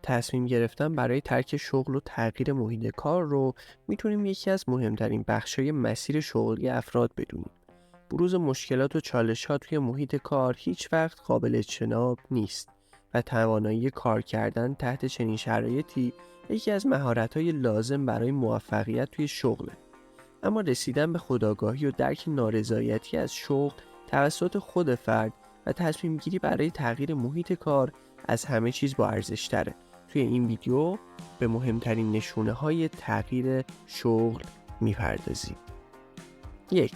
تصمیم گرفتن برای ترک شغل و تغییر محیط کار رو میتونیم یکی از مهمترین بخشای مسیر شغلی افراد بدونیم. بروز مشکلات و چالش‌ها توی محیط کار هیچ وقت قابل اجتناب نیست و توانایی کار کردن تحت چنین شرایطی یکی از مهارت‌های لازم برای موفقیت توی شغله. اما رسیدن به خودآگاهی و درک نارضایتی از شغل توسط خود فرد و تصمیم گیری برای تغییر محیط کار از همه چیز با ارزش تره. توی این ویدیو به مهمترین نشونه های تغییر شغل میپردازیم. 1.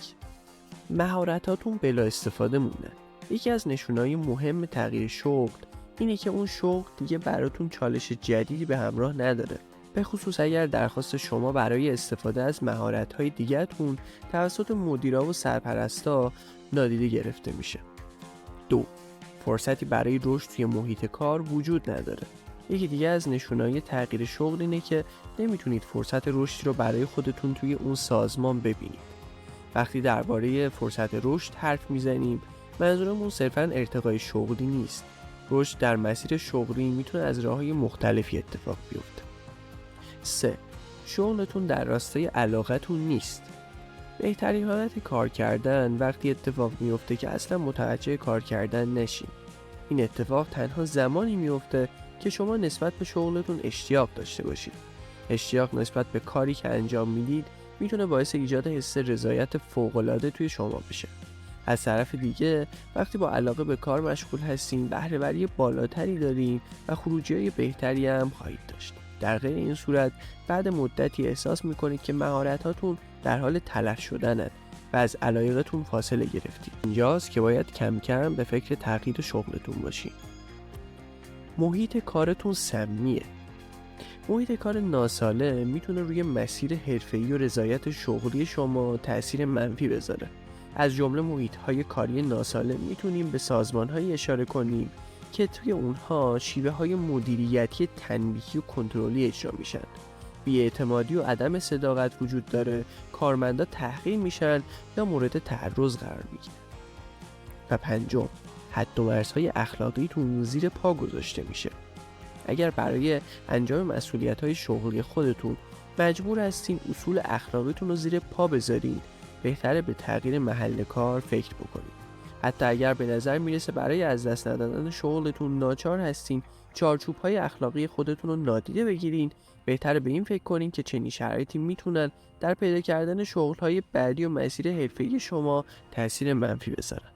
مهارتاتون بلا استفاده موندن. یکی از نشونه‌های مهم تغییر شغل اینه که اون شغل دیگه براتون چالش جدیدی به همراه نداره، به خصوص اگر درخواست شما برای استفاده از مهارت‌های دیگه‌تون توسط مدیرا و سرپرستا نادیده گرفته میشه. 2. فرصتی برای رشد توی محیط کار وجود نداره. یکی دیگه از نشونه‌های تغییر شغل اینه که نمیتونید فرصت رشدی رو برای خودتون توی اون سازمان ببینید. وقتی درباره فرصت رشد حرف میزنیم، منظورمون صرفاً ارتقای شغلی نیست. رشد در مسیر شغلی میتونه از راه‌های مختلفی اتفاق بیفته. 3. شغلتون در راستای علاقتون نیست. بهترین حالت کار کردن وقتی اتفاق میفته که اصلا متوجه کار کردن نشین. این اتفاق تنها زمانی میفته که شما نسبت به شغلتون اشتیاق داشته باشید. اشتیاق نسبت به کاری که انجام میدید میتونه باعث ایجاد حس رضایت فوق‌العاده توی شما بشه. از طرف دیگه وقتی با علاقه به کار مشغول هستین، بهره‌وری بالاتری دارین و خروجی‌های بهتری هم خواهید داشت. در غیر این صورت بعد مدتی احساس میکنید که مهارتاتون در حال تلف شدنند و از علایقتون فاصله گرفتید. اینجاست که باید کم کم به فکر تغییر شغلتون باشین. محیط کارتون سمیه. محیط کار ناسالم میتونه روی مسیر حرفه‌ای و رضایت شغلی شما تأثیر منفی بذاره. از جمله محیط‌های کاری ناسالم میتونیم به سازمان‌هایی اشاره کنیم که توی اونها شیوه‌های مدیریتی تنبیهی و کنترلی اجرا میشن. بی‌اعتمادی و عدم صداقت وجود داره، کارمندا تحقیر میشن یا مورد تعرض قرار میگیرن. و 5. حد و مرزهای اخلاقیتون زیر پا گذاشته میشه. اگر برای انجام مسئولیت‌های شغلی خودتون مجبور هستین اصول اخلاقیتون رو زیر پا بذارید، بهتره به تغییر محل کار فکر بکنید. حتی اگر به نظر میرسه برای از دست ندادن شغلتون ناچار هستین چارچوب‌های اخلاقی خودتون رو نادیده بگیرین، بهتره به این فکر کنین که چنین شرایطی میتونن در پیدا کردن شغل‌های بعدی و مسیر حرفه‌ای شما تأثیر منفی بذارن.